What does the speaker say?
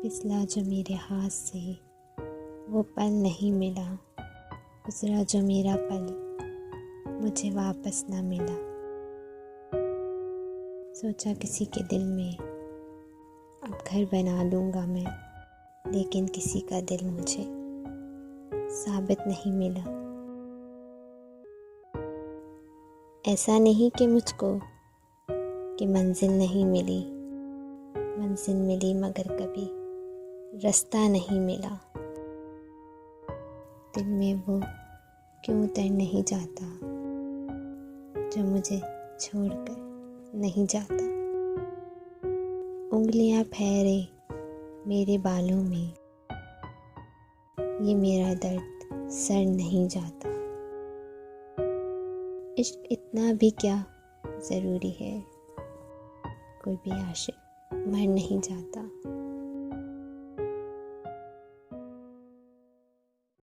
फिसला जो मेरे हाथ से वो पल नहीं मिला, गुजरा जो मेरा पल मुझे वापस ना मिला। सोचा किसी के दिल में अब घर बना लूँगा मैं, लेकिन किसी का दिल मुझे साबित नहीं मिला। ऐसा नहीं कि मुझको कि मंजिल नहीं मिली, मंजिल मिली मगर कभी रास्ता नहीं मिला। दिल में वो क्यों उतर नहीं जाता जो मुझे छोड़कर नहीं जाता। उंगलियां फेरे मेरे बालों में, ये मेरा दर्द सर नहीं जाता। इश्क इतना भी क्या ज़रूरी है, कोई भी आशिक मर नहीं जाता।